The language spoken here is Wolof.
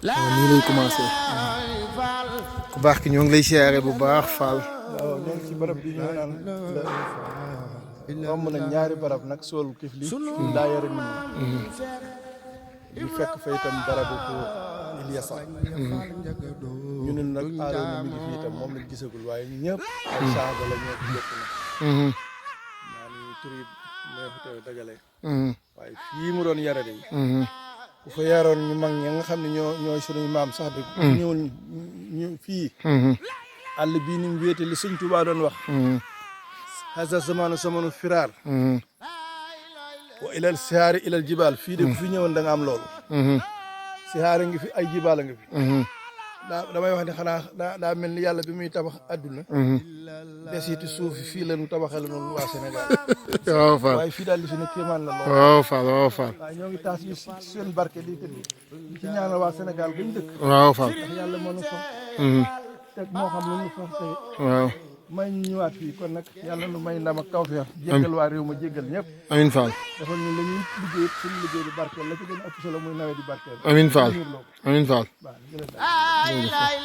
nii lay commencé ku baax ki ñoo ngi lay siyaare bu baax Fall. waaw ñoo ngi ci barab bi ñu naan romb nañ ñaari barab nag sool kifli daa yore nit ñi ñu fekk fa itam barabu ko Ilyasa ñu ne nag Aroona mi ngi fi itam moom lañ gisagul waaye ñu ñëpp ay saaba la ñoo jokk na maa ni tur yi neexute dagale waaye fii mu doon yare de ku fa yaroon ñu mag ñi nga xam ne ñooy sunuy maam sax de ñëwoon ñu fii àll bii ni mu wéete li Sëñ Tuubaa doon wax hasa zamanu firaar wa ilal sihaari ilal jibaal fii de ku fi ñëwoon da nga am loolu sihaari ngi fi ay jibaal a ngi fi damay wax ne xanaa daa mel ni yàlla bi muy tabax adduna desiti suuf fii la ñu tabaxal noonu waa Sénégal waaw Fall waaye fii daal li fi ne kéemaan la lool waaw Fall waaw Fall waaw ñoo ngi taas bi seen barke di tëdd di ci ñaanal waa Sénégal gën dëkk waaw Fall ndax yàlla moo nu fa teg moo xam lu nu fa tey waaw may ñu ñëwaat fii kon nag yàlla nu may ndam ak tawfeex jéggal waa réew ma jéggal ñëpp amiin Fall dafa ñu la ñuy liggéey suñu liggéey di barkeel la ci gën a ëpp solo muy nawet di barkeel amiin Fall amiin Fall waaw jërëjëf